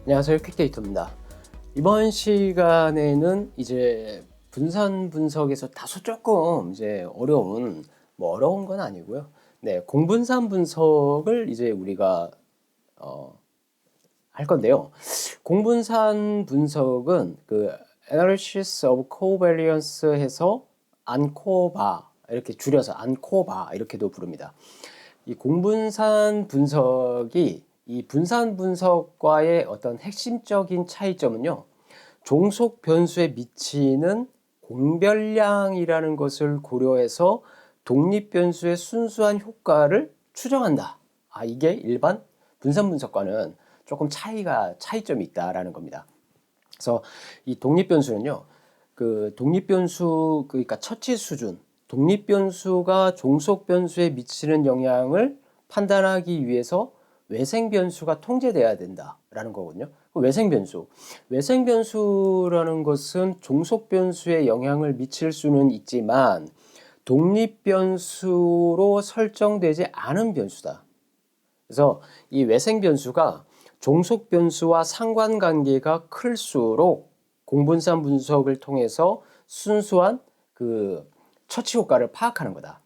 안녕하세요. 퀵데이터입니다. 이번 시간에는 이제 분산 분석에서 다소 조금 이제 어려운 건 아니고요. 네, 공분산 분석을 이제 우리가 할 건데요. 공분산 분석은 그 Analysis of Covariance 해서 안코바 이렇게 줄여서 안코바 이렇게도 부릅니다. 이 공분산 분석이 이 분산 분석과의 어떤 핵심적인 차이점은요, 종속 변수에 미치는 공별량이라는 것을 고려해서 독립 변수의 순수한 효과를 추정한다. 이게 일반 분산 분석과는 조금 차이점이 있다라는 겁니다. 그래서 이 독립 변수는요, 그 독립 변수, 그러니까 처치 수준, 독립 변수가 종속 변수에 미치는 영향을 판단하기 위해서 외생 변수가 통제돼야 된다라는 거거든요. 외생 변수라는 것은 종속 변수에 영향을 미칠 수는 있지만 독립 변수로 설정되지 않은 변수다. 그래서 이 외생 변수가 종속 변수와 상관관계가 클수록 공분산 분석을 통해서 순수한 그 처치 효과를 파악하는 거다.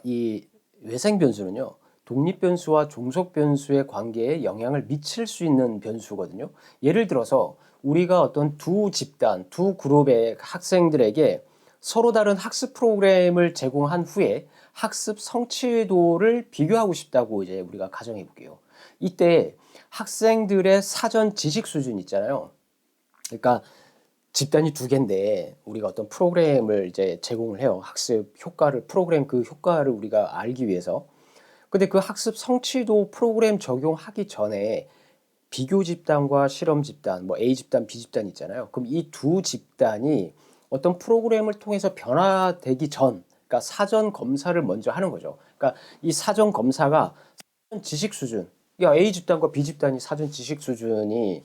이 외생 변수는요, 독립 변수와 종속 변수의 관계에 영향을 미칠 수 있는 변수거든요. 예를 들어서 우리가 어떤 두 집단, 두 그룹의 학생들에게 서로 다른 학습 프로그램을 제공한 후에 학습 성취도를 비교하고 싶다고 이제 우리가 가정해 볼게요. 이때 학생들의 사전 지식 수준 있잖아요. 그러니까 집단이 두 개인데 우리가 어떤 프로그램을 이제 제공을 해요. 학습 효과를, 프로그램 그 효과를 우리가 알기 위해서. 근데 그 학습 성취도 프로그램 적용하기 전에 비교 집단과 실험 집단, 뭐 A 집단, B 집단 있잖아요. 그럼 이 두 집단이 어떤 프로그램을 통해서 변화되기 전, 그러니까 사전 검사를 먼저 하는 거죠. 그러니까 이 사전 검사가 사전 지식 수준, 야, A 집단과 B 집단이 사전 지식 수준이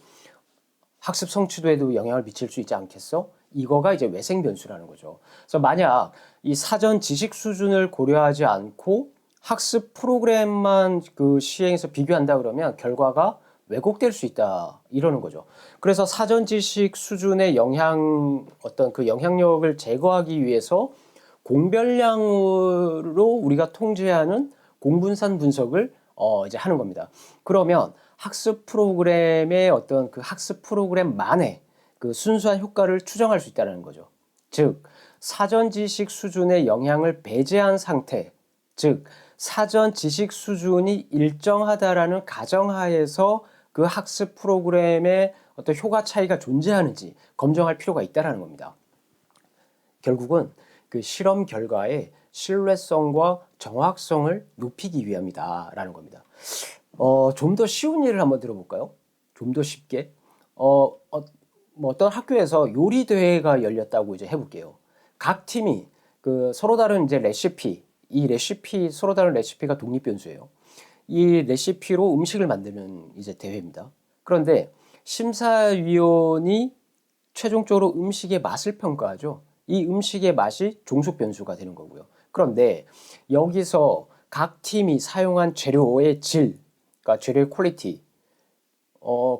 학습 성취도에도 영향을 미칠 수 있지 않겠어? 이거가 이제 외생 변수라는 거죠. 그래서 만약 이 사전 지식 수준을 고려하지 않고 학습 프로그램만 그 시행해서 비교한다 그러면 결과가 왜곡될 수 있다 이러는 거죠. 그래서 사전 지식 수준의 어떤 그 영향력을 제거하기 위해서 공별량으로 우리가 통제하는 공분산 분석을 이제 하는 겁니다. 그러면 학습 프로그램의 어떤 그 학습 프로그램만의 그 순수한 효과를 추정할 수 있다는 거죠. 즉, 사전 지식 수준의 영향을 배제한 상태, 즉, 사전 지식 수준이 일정하다라는 가정하에서 그 학습 프로그램의 어떤 효과 차이가 존재하는지 검증할 필요가 있다는 겁니다. 결국은 그 실험 결과의 신뢰성과 정확성을 높이기 위함이다라는 겁니다. 좀 더 쉬운 예를 한번 들어볼까요? 좀 더 쉽게. 뭐 어떤 학교에서 요리 대회가 열렸다고 이제 해볼게요. 각 팀이 그 서로 다른 이제 서로 다른 레시피가 독립 변수예요. 이 레시피로 음식을 만드는 이제 대회입니다. 그런데 심사위원이 최종적으로 음식의 맛을 평가하죠. 이 음식의 맛이 종속 변수가 되는 거고요. 그런데 여기서 각 팀이 사용한 재료의 질, 그러니까 재료의 퀄리티,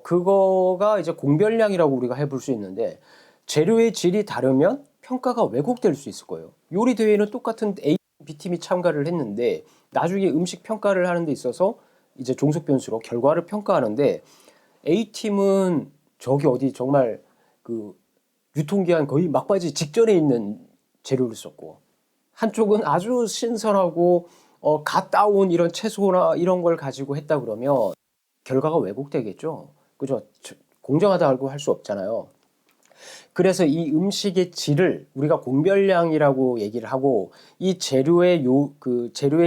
그거가 이제 공별량이라고 우리가 해볼 수 있는데 재료의 질이 다르면 평가가 왜곡될 수 있을 거예요. 요리 대회는 똑같은 A, B 팀이 참가를 했는데 나중에 음식 평가를 하는 데 있어서 이제 종속 변수로 결과를 평가하는데 A 팀은 저기 어디 정말 그 유통기한 거의 막바지 직전에 있는 재료를 썼고 한쪽은 아주 신선하고 갓 따온 이런 채소나 이런 걸 가지고 했다 그러면 결과가 왜곡되겠죠. 그죠? 공정하다고 할 수 없잖아요. 그래서 이 음식의 질을 우리가 공별량이라고 얘기를 하고 이 재료의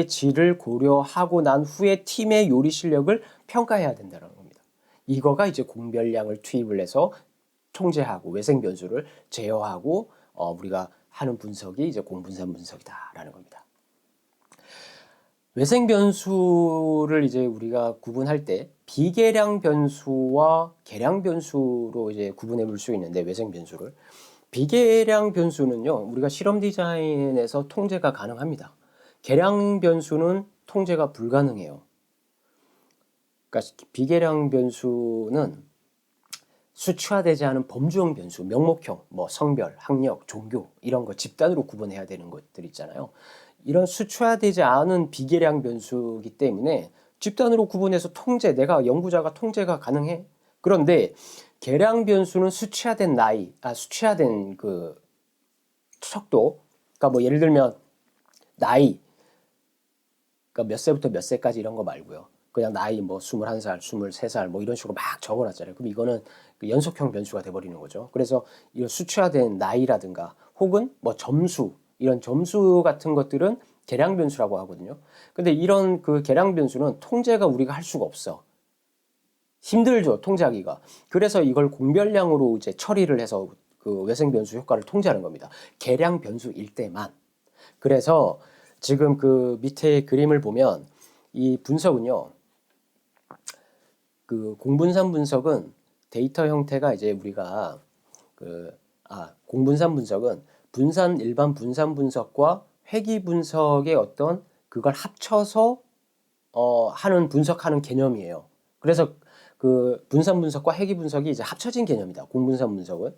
질을 고려하고 난 후에 팀의 요리 실력을 평가해야 된다는 겁니다. 이거가 이제 공별량을 투입을 해서 통제하고 외생 변수를 제어하고 우리가 하는 분석이 이제 공분산 분석이다라는 겁니다. 외생 변수를 이제 우리가 구분할 때 비계량 변수와 계량 변수로 이제 구분해 볼 수 있는데 외생 변수를 비계량 변수는요 우리가 실험 디자인에서 통제가 가능합니다. 계량 변수는 통제가 불가능해요. 그러니까 비계량 변수는 수치화되지 않은 범주형 변수, 명목형, 뭐 성별, 학력, 종교 이런 거 집단으로 구분해야 되는 것들 있잖아요. 이런 수치화되지 않은 비계량 변수이기 때문에 집단으로 구분해서 통제, 내가 연구자가 통제가 가능해. 그런데 계량 변수는 수치화된 나이, 수치화된 그 척도, 그러니까 뭐 예를 들면 나이, 그러니까 몇 세부터 몇 세까지 이런 거 말고요. 그냥 나이 뭐 21살, 23살 뭐 이런 식으로 막 적어놨잖아요. 그럼 이거는 그 연속형 변수가 돼버리는 거죠. 그래서 이런 수치화된 나이라든가 혹은 뭐 점수, 이런 점수 같은 것들은 계량 변수라고 하거든요. 근데 이런 그 계량 변수는 통제가 우리가 할 수가 없어. 힘들죠, 통제하기가. 그래서 이걸 공별량으로 이제 처리를 해서 그 외생 변수 효과를 통제하는 겁니다. 계량 변수일 때만. 그래서 지금 그 밑에 그림을 보면 이 분석은요, 그 공분산 분석은 데이터 형태가 이제 우리가 공분산 분석은 분산 일반 분산 분석과 회귀 분석의 어떤 그걸 합쳐서 하는 분석하는 개념이에요. 그래서 그 분산 분석과 회귀 분석이 이제 합쳐진 개념이다. 공분산 분석은.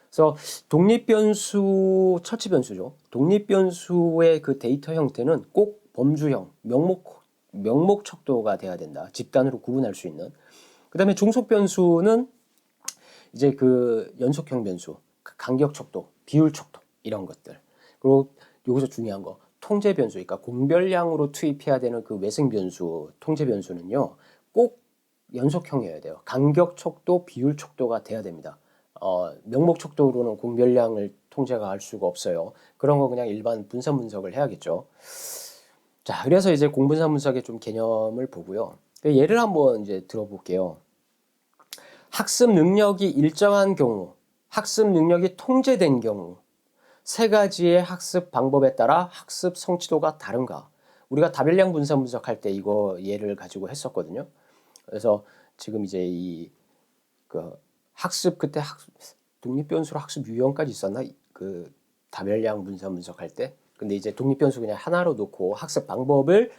그래서 독립 변수, 처치 변수죠. 독립 변수의 그 데이터 형태는 꼭 범주형, 명목 척도가 돼야 된다. 집단으로 구분할 수 있는. 그다음에 종속 변수는 이제 그 연속형 변수, 간격 척도, 비율 척도 이런 것들. 그리고 여기서 중요한 거, 통제 변수, 그러니까 공별량으로 투입해야 되는 그 외생 변수, 통제 변수는요, 꼭 연속형이어야 돼요. 간격 척도, 비율 척도가 돼야 됩니다. 명목 척도로는 공별량을 통제가 할 수가 없어요. 그런 거 그냥 일반 분산 분석을 해야겠죠. 자, 그래서 이제 공분산 분석의 좀 개념을 보고요. 예를 한번 이제 들어볼게요. 학습 능력이 일정한 경우, 학습 능력이 통제된 경우, 세 가지의 학습 방법에 따라 학습 성취도가 다른가? 우리가 다별량 분산 분석할 때 이거 예를 가지고 했었거든요. 그래서 지금 이제 그 학습 그때 독립변수로 학습 유형까지 있었나? 그 다별량 분산 분석할 때. 근데 이제 독립변수 그냥 하나로 놓고 학습 방법을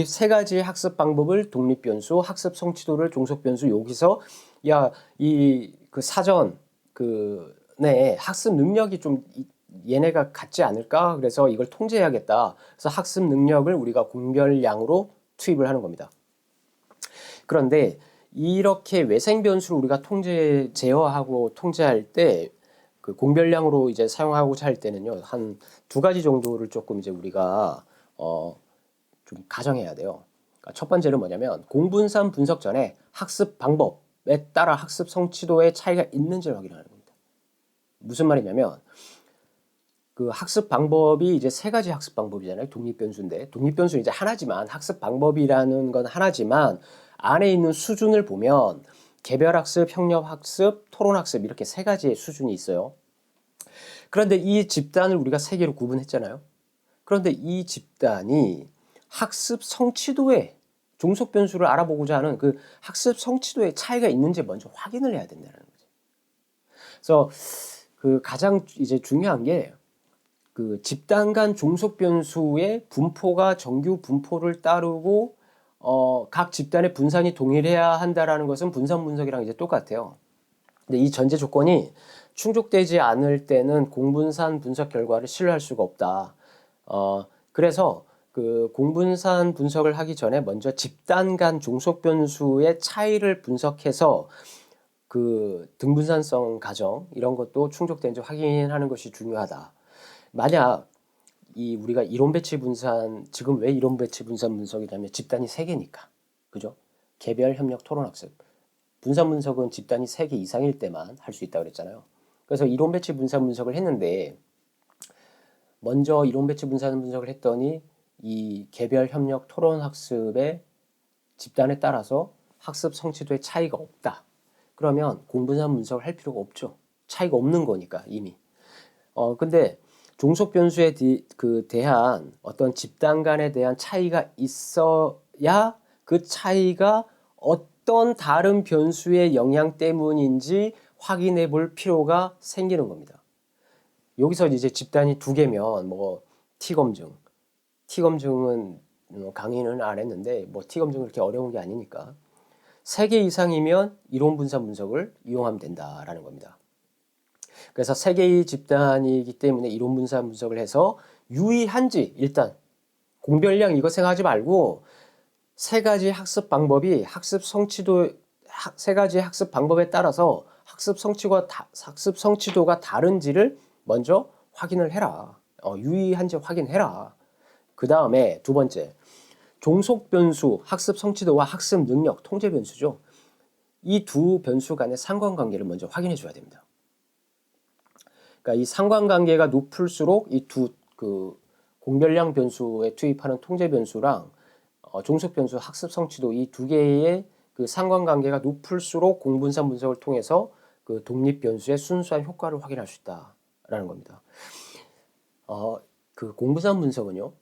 세 가지의 학습 방법을 독립변수, 학습 성취도를 종속변수 여기서 이 그 사전 네 학습 능력이 좀 얘네가 같지 않을까? 그래서 이걸 통제해야겠다. 그래서 학습 능력을 우리가 공별량으로 투입을 하는 겁니다. 그런데 이렇게 외생 변수를 우리가 제어하고 통제할 때 그 공별량으로 이제 사용하고자 할 때는요, 한 두 가지 정도를 조금 이제 우리가 좀 가정해야 돼요. 그러니까 첫 번째는 뭐냐면 공분산 분석 전에 학습 방법에 따라 학습 성취도의 차이가 있는지를 확인하는 겁니다. 무슨 말이냐면 그 학습 방법이 이제 세 가지 학습 방법이잖아요. 독립 변수인데 독립 변수는 이제 하나지만 학습 방법이라는 건 하나지만 안에 있는 수준을 보면 개별 학습, 협력 학습, 토론 학습 이렇게 세 가지의 수준이 있어요. 그런데 이 집단을 우리가 세 개로 구분했잖아요. 그런데 이 집단이 학습 성취도에 종속 변수를 알아보고자 하는 그 학습 성취도에 차이가 있는지 먼저 확인을 해야 된다는 거죠. 그래서 그 가장 이제 중요한 게 그 집단 간 종속 변수의 분포가 정규 분포를 따르고 각 집단의 분산이 동일해야 한다라는 것은 분산 분석이랑 이제 똑같아요. 근데 이 전제 조건이 충족되지 않을 때는 공분산 분석 결과를 신뢰할 수가 없다. 그래서 그 공분산 분석을 하기 전에 먼저 집단 간 종속 변수의 차이를 분석해서 그 등분산성 가정 이런 것도 충족되는지 확인하는 것이 중요하다. 만약 우리가 이론 배치 분산, 지금 왜 이론 배치 분산 분석이냐면 집단이 3개니까. 그죠? 개별, 협력, 토론 학습. 분산 분석은 집단이 3개 이상일 때만 할 수 있다고 그랬잖아요. 그래서 이론 배치 분산 분석을 했는데 먼저 이론 배치 분산 분석을 했더니 이 개별, 협력, 토론 학습의 집단에 따라서 학습 성취도의 차이가 없다. 그러면 공분산 분석을 할 필요가 없죠. 차이가 없는 거니까 이미. 근데 종속 변수에 대한 어떤 집단 간에 대한 차이가 있어야 그 차이가 어떤 다른 변수의 영향 때문인지 확인해 볼 필요가 생기는 겁니다. 여기서 이제 집단이 2개면 뭐 T 검증은 강의는 안 했는데 뭐 T 검증은 그렇게 어려운 게 아니니까 3개 이상이면 이론 분산 분석을 이용하면 된다라는 겁니다. 그래서 3개의 집단이기 때문에 이론 분산 분석을 해서 유의한지 일단 공별량 이거 생각하지 말고 세 가지 학습 방법이 세 가지 학습 방법에 따라서 학습 성취도가 다른지를 먼저 확인을 해라. 유의한지 확인해라. 그 다음에 두 번째, 종속 변수, 학습 성취도와 학습 능력, 통제 변수죠. 이 두 변수 간의 상관관계를 먼저 확인해 줘야 됩니다. 그러니까 이 상관관계가 높을수록 이 그 공별량 변수에 투입하는 통제 변수랑 종속 변수, 학습 성취도 이 두 개의 그 상관관계가 높을수록 공분산 분석을 통해서 그 독립 변수의 순수한 효과를 확인할 수 있다라는 겁니다. 그 공분산 분석은요,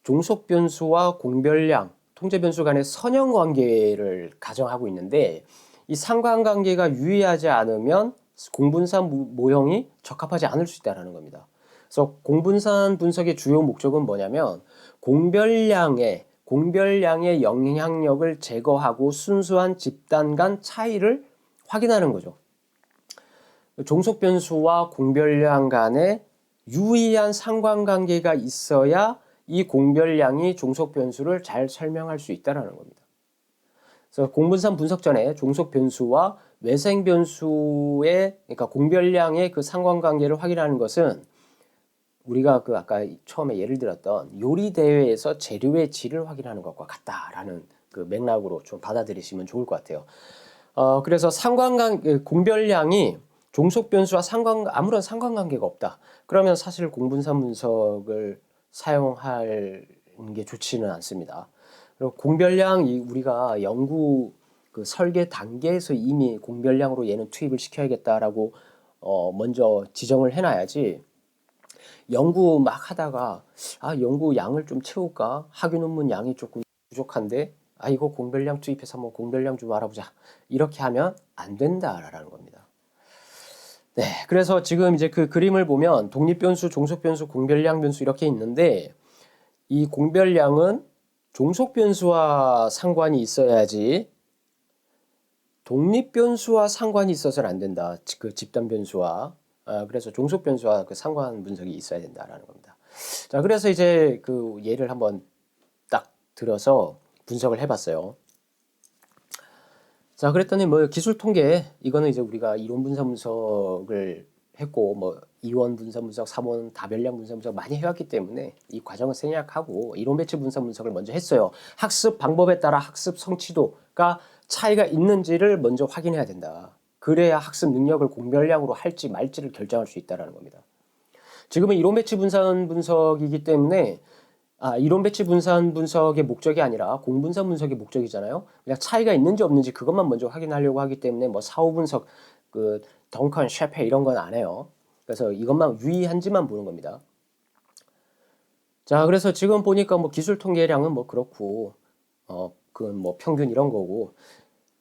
종속 변수와 공별량, 통제 변수 간의 선형 관계를 가정하고 있는데 이 상관관계가 유의하지 않으면 공분산 모형이 적합하지 않을 수 있다는 겁니다. 그래서 공분산 분석의 주요 목적은 뭐냐면 공별량의 영향력을 제거하고 순수한 집단 간 차이를 확인하는 거죠. 종속 변수와 공별량 간에 유의한 상관관계가 있어야 이 공별량이 종속 변수를 잘 설명할 수 있다는 겁니다. 그래서 공분산 분석 전에 종속 변수와 외생 변수의, 그러니까 공별량의 그 상관관계를 확인하는 것은 우리가 그 아까 처음에 예를 들었던 요리 대회에서 재료의 질을 확인하는 것과 같다라는 그 맥락으로 좀 받아들이시면 좋을 것 같아요. 그래서 공별량이 종속 변수와 아무런 상관관계가 없다. 그러면 사실 공분산 분석을 사용하는 게 좋지는 않습니다. 그리고 공별량이 우리가 연구 그 설계 단계에서 이미 공별량으로 얘는 투입을 시켜야겠다라고 먼저 지정을 해놔야지. 연구 막 하다가 연구 양을 좀 채울까? 학위 논문 양이 조금 부족한데 이거 공별량 투입해서 한번 공별량 좀 알아보자. 이렇게 하면 안 된다라는 겁니다. 네, 그래서 지금 이제 그 그림을 보면 독립 변수, 종속 변수, 공별량 변수 이렇게 있는데 이 공별량은 종속 변수와 상관이 있어야지 독립 변수와 상관이 있어서는 안 된다. 그 집단 변수와 그래서 종속 변수와 그 상관 분석이 있어야 된다라는 겁니다. 자, 그래서 이제 그 예를 한번 딱 들어서 분석을 해봤어요. 자, 그랬더니 뭐 기술 통계 이거는 이제 우리가 이론 분산 분석을 했고 뭐 이원 분산 분석, 3원 다별량 분산 분석 많이 해왔기 때문에 이 과정을 생략하고 이론 배치 분산 분석을 먼저 했어요. 학습 방법에 따라 학습 성취도가 차이가 있는지를 먼저 확인해야 된다. 그래야 학습 능력을 공별량으로 할지 말지를 결정할 수 있다는 겁니다. 지금은 이론 배치 분산 분석이기 때문에 이론 배치 분산 분석의 목적이 아니라 공분산 분석의 목적이잖아요. 그냥 차이가 있는지 없는지 그것만 먼저 확인하려고 하기 때문에 뭐 사후 분석, 그 덩컨, 셰페 이런 건 안 해요. 그래서 이것만 유의한지만 보는 겁니다. 자, 그래서 지금 보니까 뭐 기술 통계량은 뭐 그렇고, 그건 뭐 평균 이런 거고.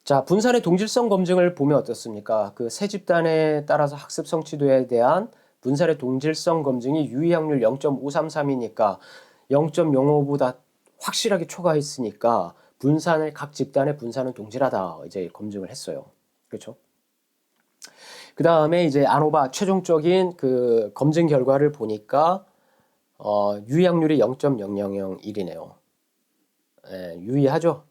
자, 분산의 동질성 검증을 보면 어떻습니까? 그 세 집단에 따라서 학습 성취도에 대한 분산의 동질성 검증이 유의확률 0.533이니까 0.05보다 확실하게 초과했으니까 각 집단의 분산은 동질하다 이제 검증을 했어요. 그렇죠? 그 다음에 이제 아노바 최종적인 그 검증 결과를 보니까 유의확률이 0.0001이네요. 유의하죠?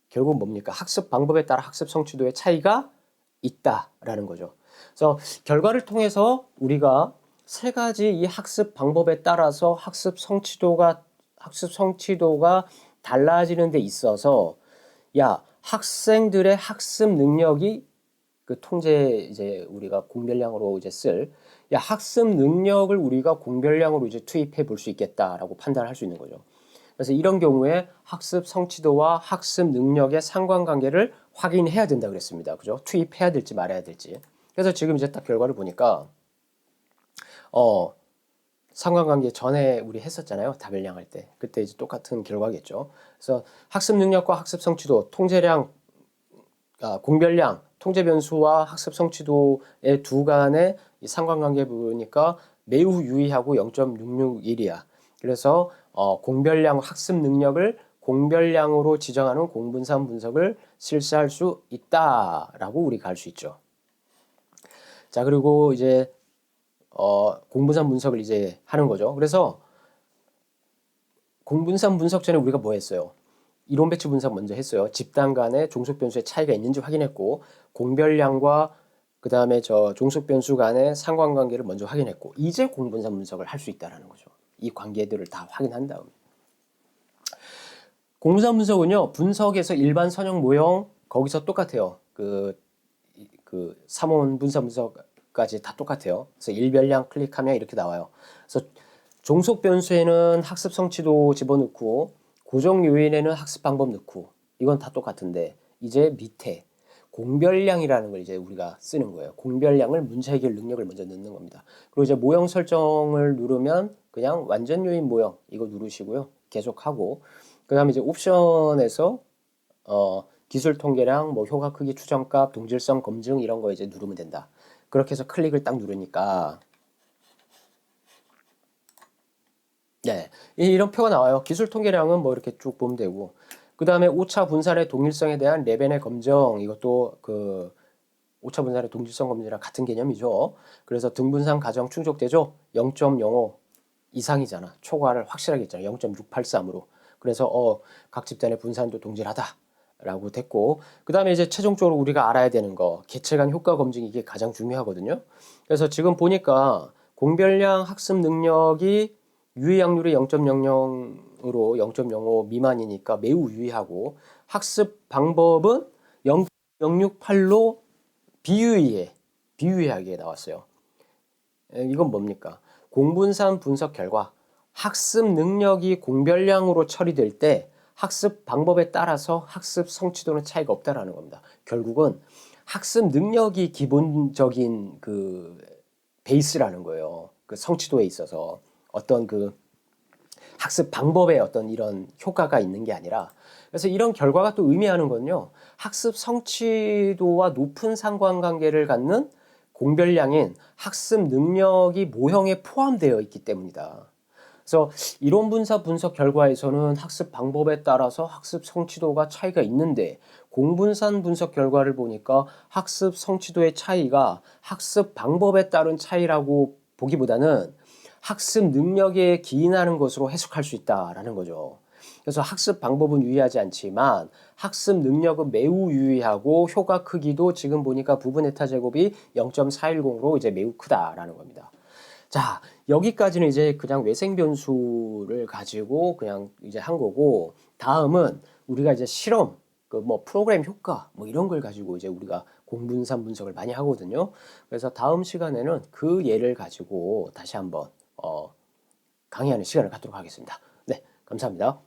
결국 뭡니까? 학습 방법에 따라 학습 성취도의 차이가 있다라는 거죠. 그래서 결과를 통해서 우리가 세 가지 이 학습 방법에 따라서 학습 성취도가 달라지는 데 있어서 학생들의 학습 능력이 그 통제 이제 우리가 공별량으로 이제 학습 능력을 우리가 공별량으로 이제 투입해 볼 수 있겠다라고 판단할 수 있는 거죠. 그래서 이런 경우에 학습 성취도와 학습 능력의 상관관계를 확인해야 된다 그랬습니다. 그죠? 투입해야 될지 말아야 될지. 그래서 지금 이제 딱 결과를 보니까 상관관계 전에 우리 했었잖아요. 다별량 할 때. 그때 이제 똑같은 결과겠죠. 그래서 학습 능력과 학습 성취도, 통제량, 공별량, 통제 변수와 학습 성취도의 두 간의 이 상관관계 보니까 매우 유의하고 0.661이야. 그래서 공별량 학습 능력을 공별량으로 지정하는 공분산 분석을 실시할 수 있다라고 우리가 알 수 있죠. 자, 그리고 이제 공분산 분석을 이제 하는 거죠. 그래서 공분산 분석 전에 우리가 뭐 했어요? 이론 배치 분석 먼저 했어요. 집단 간의 종속 변수의 차이가 있는지 확인했고, 공별량과 그 다음에 저 종속 변수 간의 상관관계를 먼저 확인했고, 이제 공분산 분석을 할 수 있다라는 거죠. 이 관계들을 다 확인한 다음에. 공분산 분석은요, 분석에서 일반 선형 모형 거기서 똑같아요. 그 3원 분산 분석까지 다 똑같아요. 그래서 일별량 클릭하면 이렇게 나와요. 그래서 종속 변수에는 학습 성취도 집어넣고 고정 요인에는 학습 방법 넣고 이건 다 똑같은데 이제 밑에 공별량이라는 걸 이제 우리가 쓰는 거예요. 공별량을 문제 해결 능력을 먼저 넣는 겁니다. 그리고 이제 모형 설정을 누르면 그냥 완전 요인 모형 이거 누르시고요. 계속하고 그다음에 이제 옵션에서 기술 통계량, 뭐 효과 크기 추정값, 동질성 검증 이런 거 이제 누르면 된다. 그렇게 해서 클릭을 딱 누르니까 네, 이런 표가 나와요. 기술 통계량은 뭐 이렇게 쭉 보면 되고 그 다음에 오차 분산의 동일성에 대한 레벨의 검정 이것도 그 오차 분산의 동질성 검증이랑 같은 개념이죠. 그래서 등분산 가정 충족되죠. 0.05 이상이잖아. 초과를 확실하게 했잖아. 0.683으로. 그래서 각 집단의 분산도 동질하다. 라고 됐고 그 다음에 이제 최종적으로 우리가 알아야 되는 거 개체 간 효과 검증 이게 가장 중요하거든요. 그래서 지금 보니까 공별량 학습 능력이 유의약률이 0.00으로 0.05 미만이니까 매우 유의하고 학습 방법은 0.068로 비유의하게 나왔어요. 이건 뭡니까? 공분산 분석 결과 학습 능력이 공별량으로 처리될 때 학습 방법에 따라서 학습 성취도는 차이가 없다라는 겁니다. 결국은 학습 능력이 기본적인 그 베이스라는 거예요. 그 성취도에 있어서 어떤 그 학습 방법에 어떤 이런 효과가 있는 게 아니라 그래서 이런 결과가 또 의미하는 건요. 학습 성취도와 높은 상관관계를 갖는 공별량인 학습 능력이 모형에 포함되어 있기 때문이다. 그래서 이론 분사 분석 결과에서는 학습 방법에 따라서 학습 성취도가 차이가 있는데 공분산 분석 결과를 보니까 학습 성취도의 차이가 학습 방법에 따른 차이라고 보기보다는 학습 능력에 기인하는 것으로 해석할 수 있다라는 거죠. 그래서 학습 방법은 유의하지 않지만 학습 능력은 매우 유의하고 효과 크기도 지금 보니까 부분 에타 제곱이 0.410으로 이제 매우 크다라는 겁니다. 자, 여기까지는 이제 그냥 외생 변수를 가지고 그냥 이제 한 거고 다음은 우리가 이제 실험 그 뭐 프로그램 효과 뭐 이런 걸 가지고 이제 우리가 공분산 분석을 많이 하거든요. 그래서 다음 시간에는 그 예를 가지고 다시 한번 강의하는 시간을 갖도록 하겠습니다. 네, 감사합니다.